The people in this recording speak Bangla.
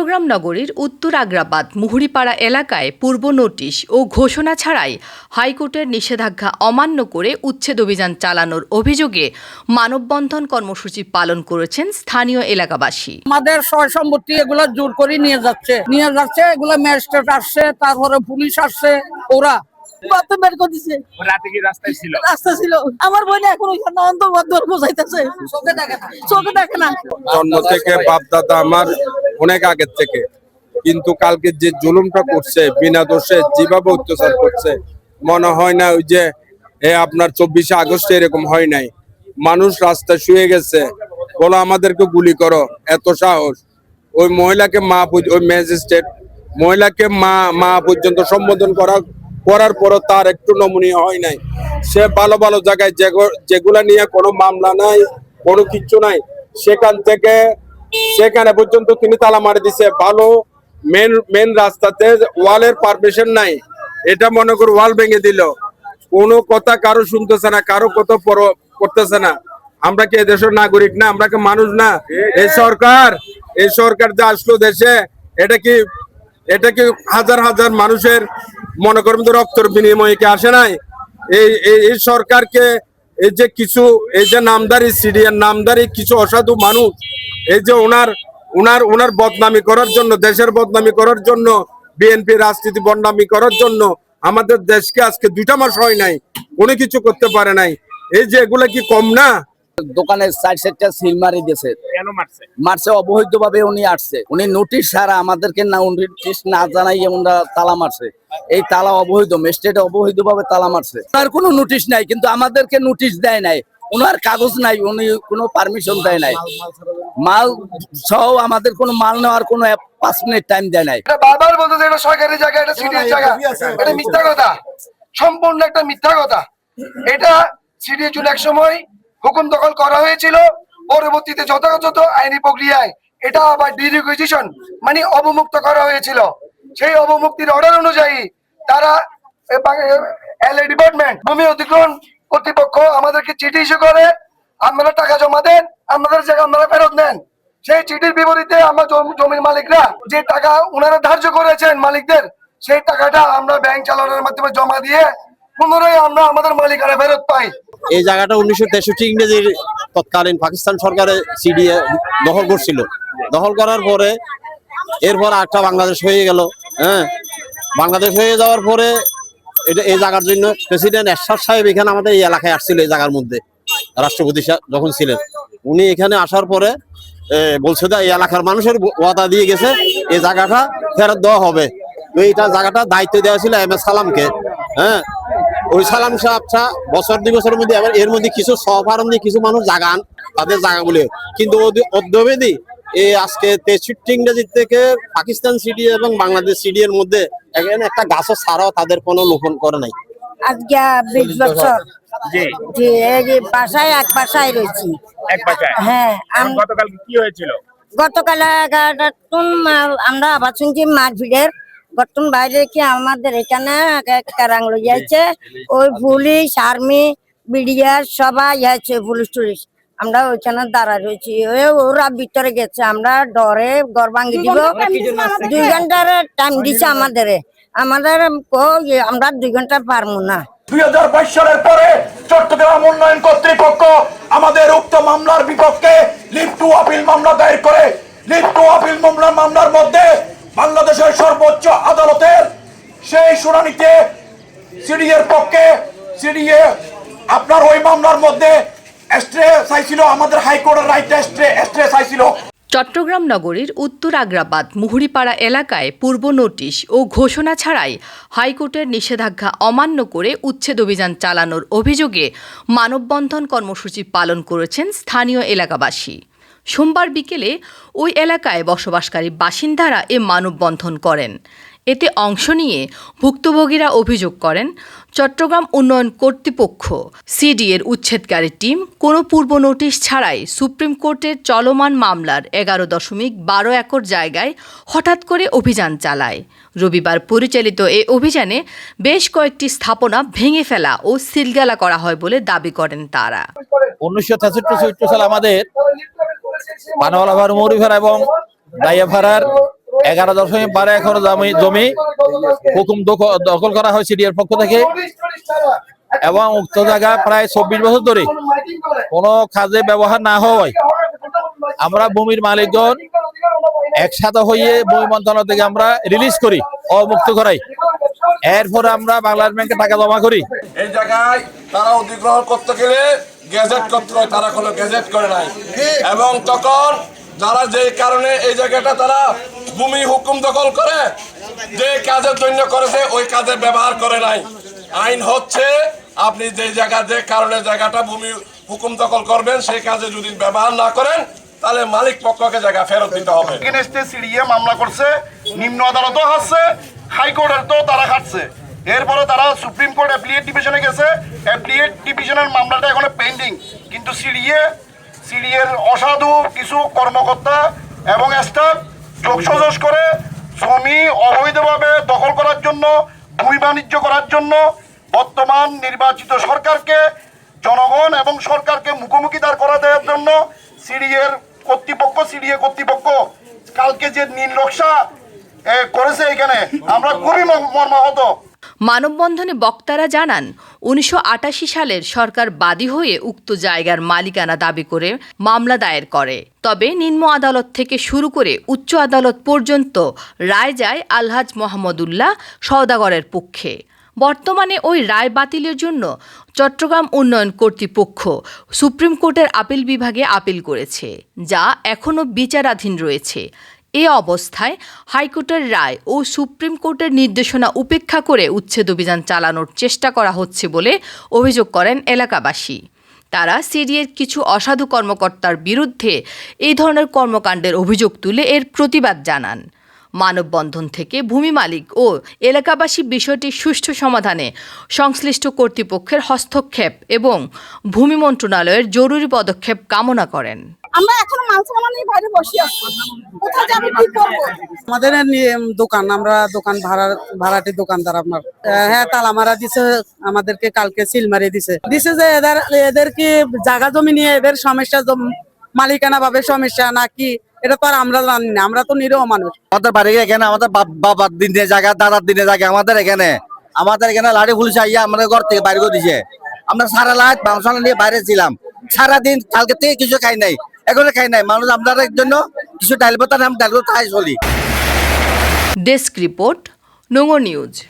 চট্টগ্রাম নগরীর উত্তর আগ্রাবাদ মুহুরীপাড়া এলাকায় পূর্ব নোটিশ ও ঘোষণা ছাড়াই হাইকোর্টের নিষেধাজ্ঞা অমান্য করে উচ্ছেদ অভিযান চালানোর অভিযোগে মানববন্ধন কর্মসূচি পালন করেছেন স্থানীয় এলাকাবাসী। আমাদের সয় সম্পত্তি এগুলো জোর করে নিয়ে যাচ্ছে এগুলো ম্যাজিস্ট্রেট আসছে, তারপরে পুলিশ আসছে, ওরা বের করে দিছে। রাতে কি রাস্তায় ছিল? রাস্তা ছিল। আমার বোন এখন ওইখানে অন্তর্বদ্ধ বোঝাইতেছে, চোখে দেখে না। জন্ম থেকে বাপ দাদা আমার অনেক আগের থেকে, কিন্তু কালকে যে জুলুমটা করছে, বিনা দোষে যেভাবে অত্যাচার করছে, মনে হয় না ওই যে আপনার 24শে আগস্টে এরকম হয় নাই। মানুষ রাস্তায় শুয়ে গেছে, বলো আমাদেরকে গুলি করো, এত সাহস। ওই মহিলাকে মা, ওই ম্যাজিস্ট্রেট মহিলাকে মা পর্যন্ত সম্বোধন করার পরও তার একটু নমনীয় হয় নাই। সে ভালো ভালো জায়গায় যেগুলা নিয়ে কোনো মামলা নাই, কোনো কিচ্ছু নাই, সেখানে পর্যন্ত তিনি তালা মারি দিছে। ভালো মেন রাস্তাতে ওয়ালের পারমিশন নাই, এটা মনে করে ওয়াল ভেঙে দিল। কোনো কথা কারো শুনতেছে না, কারো কথা করতেছে না। আমরা কি এদেশের নাগরিক না? আমরা কি মানুষ না? এই সরকার যে আসলো দেশে, এটা কি হাজার হাজার মানুষের মনে করেন তো রক্তের বিনিময়ে কি আসে নাই? এই সরকারকে এই যে নামদারি সিডিএর নামদারি কিছু অসাধু মানুষ, এই যে ওনার বদনামি করার জন্য, দেশের বদনামি করার জন্য, বিএনপি রাজনীতি বদনামি করার জন্য আমাদের দেশকে আজকে 2টা মাস হয় নাই, কোনো কিছু করতে পারে নাই। এই যে এগুলা কি কম না? দোকানের সাইডটা সিল মারি দিয়েছে। কেন মারছে অবৈধ ভাবে উনি আসছে। উনি নোটিশ ছাড়া আমাদেরকে নোটিশ না জানাই আমরা তালা মারছে। এই তালা অবৈধ, ম্যাজিস্ট্রেট অবৈধ ভাবে তালা মারছে। তার কোনো নোটিশ নাই, কিন্তু আমাদেরকে নোটিশ দেয় নাই। ওনার কাগজ নাই, উনি কোনো পারমিশন দেয় নাই। মাল সহ আমাদের কোনো মাল নেওয়ার কোনো 5 মিনিট টাইম দেয় নাই। বারবার বলতে এটা সরকারি জায়গা, এটা সিডিএর জায়গা, এটা মিথ্যা কথা, সম্পূর্ণ একটা মিথ্যা কথা। এটা সিডিএর জন্য এক সময় হুকুম দখল করা হয়েছিল, পরবর্তীতে যথাযথ আইনি প্রক্রিয়ায় এটা আবার ডিরিকুইজিশন মানে অবমুক্ত করা হয়েছিল। সেই অবমুক্তির অর্ডার অনুযায়ী তারা এলএ ডিপার্টমেন্ট ভূমি অধিগ্রহণ কর্তৃপক্ষ আমাদেরকে চিঠি ইস্যু করে, আপনারা টাকা জমা দেন, আপনাদের জায়গা আপনারা ফেরত নেন। সেই চিঠির বিপরীতে আমরা জমির মালিকরা যে টাকা ওনারা ধার্য করেছেন মালিকদের, সেই টাকাটা আমরা ব্যাংক চালানোর মাধ্যমে জমা দিয়ে পুনরায় আমরা আমাদের মালিকানা ফেরত পাই। এই জায়গাটা 1963 ইংরেজির তৎকালীন পাকিস্তান সরকারের সিডিএ দখল করছিল। দখল করার পরে এরপর একটা বাংলাদেশ হয়ে গেল। বাংলাদেশ হয়ে যাওয়ার পরে এই জায়গার জন্য প্রেসিডেন্ট এরশাদ সাহেব এখানে আমাদের এই এলাকায় আসছিল। এই জায়গার মধ্যে রাষ্ট্রপতি যখন ছিলেন, উনি এখানে আসার পরে বলছে যে এই এলাকার মানুষের ওয়াদা দিয়ে গেছে এই জায়গাটা ফেরত দেওয়া হবে। তো এইটা জায়গাটা দায়িত্ব দেওয়া ছিল এম এস সালামকে। ওই সালাম সাহেবটা বছর 2 বছরের মধ্যে আবার এর মধ্যে কিছু সহফারণ দিয়ে কিছু মানুষ জাগান তাদের জায়গাগুলো, কিন্তু অদ্যবেদী এই আজকে 63 ইংরেজি থেকে পাকিস্তান সিডি এবং বাংলাদেশ সিডি এর মধ্যে এখানে একটা গাছও ছাড়াও তাদের কোনো লোপন করে নাই। আজকে 20 বছর বাসায় এক বাসায় রয়েছি। হ্যাঁ, গতকাল কি হয়েছিল? গতকাল 11টা আমরা আবার শুনছি মারভিড়ের গঠন বাইরে কি আমাদের এখানে কারাং লইয়াছে, ওই পুলিশ আর্মি বিডিআর সবাই আছে, পুলিশ টুলিশ। আমরা ওইখানে দাঁড়া রয়েছি, ওরা ভিতরে গেছে, আমরা ডরে ঘর ভাঙি দিব। 2 ঘন্টার টাইম দিছে আমাদের আমরা 2 ঘন্টা পারবো না। 2022 সালের পরে চট্টগ্রাম উন্নয়ন কর্তৃপক্ষ আমাদের উক্ত মামলার বিপক্ষে লিভ টু আপিল মামলা দায়ের করে। লিভ টু আপিল মামলার মধ্যে বাংলাদেশের সর্বোচ্চ আদালতের সেই শুনানিতে সিডিএর পক্ষে সিডিএ আপনার ওই মামলার মধ্যে স্টে চাইছিল, আমাদের হাইকোর্টের রাইট স্টে চাইছিল। চট্টগ্রাম নগরীর উত্তর আগ্রাবাদ মুহুরীপাড়া এলাকায় পূর্ব নোটিশ ও ঘোষণা ছাড়াই হাইকোর্টের নিষেধাজ্ঞা অমান্য করে উচ্ছেদ অভিযান চালানোর অভিযোগে মানববন্ধন কর্মসূচি পালন করেছেন স্থানীয় এলাকাবাসী। সোমবার বিকেলে ওই এলাকায় বসবাসকারী বাসিন্দারা এ মানববন্ধন করেন। এতে অংশ নিয়ে ভুক্তভোগীরা অভিযোগ করেন, চট্টগ্রাম উন্নয়ন কর্তৃপক্ষ সিডিএর উচ্ছেদকারী টিম কোনো পূর্ব নোটিশ ছাড়াই সুপ্রিম কোর্টের চলমান মামলার 11.12 একর জায়গায় হঠাৎ করে অভিযান চালায়। রবিবার পরিচালিত এই অভিযানে বেশ কয়েকটি স্থাপনা ভেঙে ফেলা ও সিলগালা করা হয় বলে দাবি করেন তারা। 1963 সালে আমাদের পানওয়ালা মুহুরীপাড়া এবং ডাইয়াভাড়ার 11.12 একর জমি হুকুম দখল করা হয় সিডিএর পক্ষ থেকে এবং উক্ত জায়গা প্রায় 24 বছর ধরে কোনো কাজে ব্যবহার না হওয়ায় আমরা ভূমির মালিকগণ একসাথে হয়ে ভূমি মন্ত্রণালয় থেকে আমরা রিলিজ করি, অমুক্ত করাই। এরপরে আমরা বাংলাদেশ ব্যাংকে টাকা জমা করি। এই জায়গায় তারা অধিগ্রহণ করতে গেলে গেজেট করতে হয়, তারা কোনো গেজেট করে নাই এবং তখন যারা যে কারণে এই জায়গাটা তারা ভূমি হুকুম দখল করে যে কাজের জন্য করেছে ওই কাজে ব্যবহার করে নাই। আইন হচ্ছে আপনি যে জায়গা যে কারণে জায়গাটা ভূমি হুকুম দখল করবেন সেই কাজে যদি ব্যবহার না করেন তাহলে মালিক পক্ষকে জায়গা ফেরত দিতে হবে। এগেইনস্টে সিডিএ মামলা করছে, নিম্ন আদালতও হাসছে, হাইকোর্টের তো তারা খাটছে। এরপরে তারা সুপ্রিম কোর্ট অ্যাপ্লিয়েট ডিভিশনে গেছে, অ্যাপ্লিয়েট ডিভিশনের মামলাটা এখন পেন্ডিং। কিন্তু সিডিএর অসাধু কিছু কর্মকর্তা এবং স্টাফ যোগসাজশ করে জমি অবৈধভাবে দখল করার জন্য, ভূমি বাণিজ্য করার জন্য বর্তমান নির্বাচিত সরকারকে, জনগণ এবং সরকারকে মুখোমুখি দাঁড় করা দেওয়ার জন্য সিডিএ কর্তৃপক্ষ কালকে যে নীল নকশা করেছে এখানে আমরা খুবই মর্মাহত। মানববন্ধনে বক্তারা জানান 1988 সালের সরকার বাদী হয়ে উক্ত জায়গার মালিকানা দাবি করে মামলা দায়ের করে। তবে নিম্ন আদালত থেকে শুরু করে উচ্চ আদালত পর্যন্ত রায় যায় আলহাজ মোহাম্মদুল্লাহ সওদাগরের পক্ষে। বর্তমানে ওই রায় বাতিলের জন্য চট্টগ্রাম উন্নয়ন কর্তৃপক্ষ সুপ্রিম কোর্টের আপিল বিভাগে আপিল করেছে, যা এখনও বিচারাধীন রয়েছে। এ অবস্থায় হাইকোর্টের রায় ও সুপ্রিম কোর্টের নির্দেশনা উপেক্ষা করে উচ্ছেদ অভিযান চালানোর চেষ্টা করা হচ্ছে বলে অভিযোগ করেন এলাকাবাসী। তারা সিডিএর কিছু অসাধু কর্মকর্তার বিরুদ্ধে এই ধরনের কর্মকাণ্ডের অভিযোগ তুলে এর প্রতিবাদ জানান। মানববন্ধন থেকে ভূমি মালিক ও এলাকাবাসী বিষয়টির সুষ্ঠু সমাধানে সংশ্লিষ্ট কর্তৃপক্ষের হস্তক্ষেপ এবং ভূমি মন্ত্রণালয়ের জরুরি পদক্ষেপ কামনা করেন। আমরা এখনো মাল সামান নিয়ে বাইরে বসে আছি, কোথায় যাবে কি করব? আমাদের দোকান, আমরা দোকান ভাড়াটি দোকানদার আপনার। হ্যাঁ, তালা মারা দিছে আমাদেরকে, কালকে সিল মারিয়ে দিছে যে এদের কি জায়গা জমি নিয়ে এদের সমস্যা, মালিকানা ভাবে সমস্যা নাকি এটা তো আর আমরা জানি না, আমরা তো নিরীহ মানুষ। আমাদের বাড়ি এখানে, আমাদের বাবার দিনে জায়গা, দাদার দিনে জায়গা, আমাদের এখানে লাঠি পুলিশ আইয়া আমাদের ঘর থেকে বাইরে করে দিছে। আমরা সারা রাত মাংস নিয়ে বাইরে ছিলাম, সারাদিন কালকে থেকে কিছু খাই নাই, এখনো খাই নাই। মানুষ আমাদের জন্য কিছু ডাইল পাতা নাম ডাইল খাই চলি। ডেস্ক রিপোর্ট, নোংর নিউজ।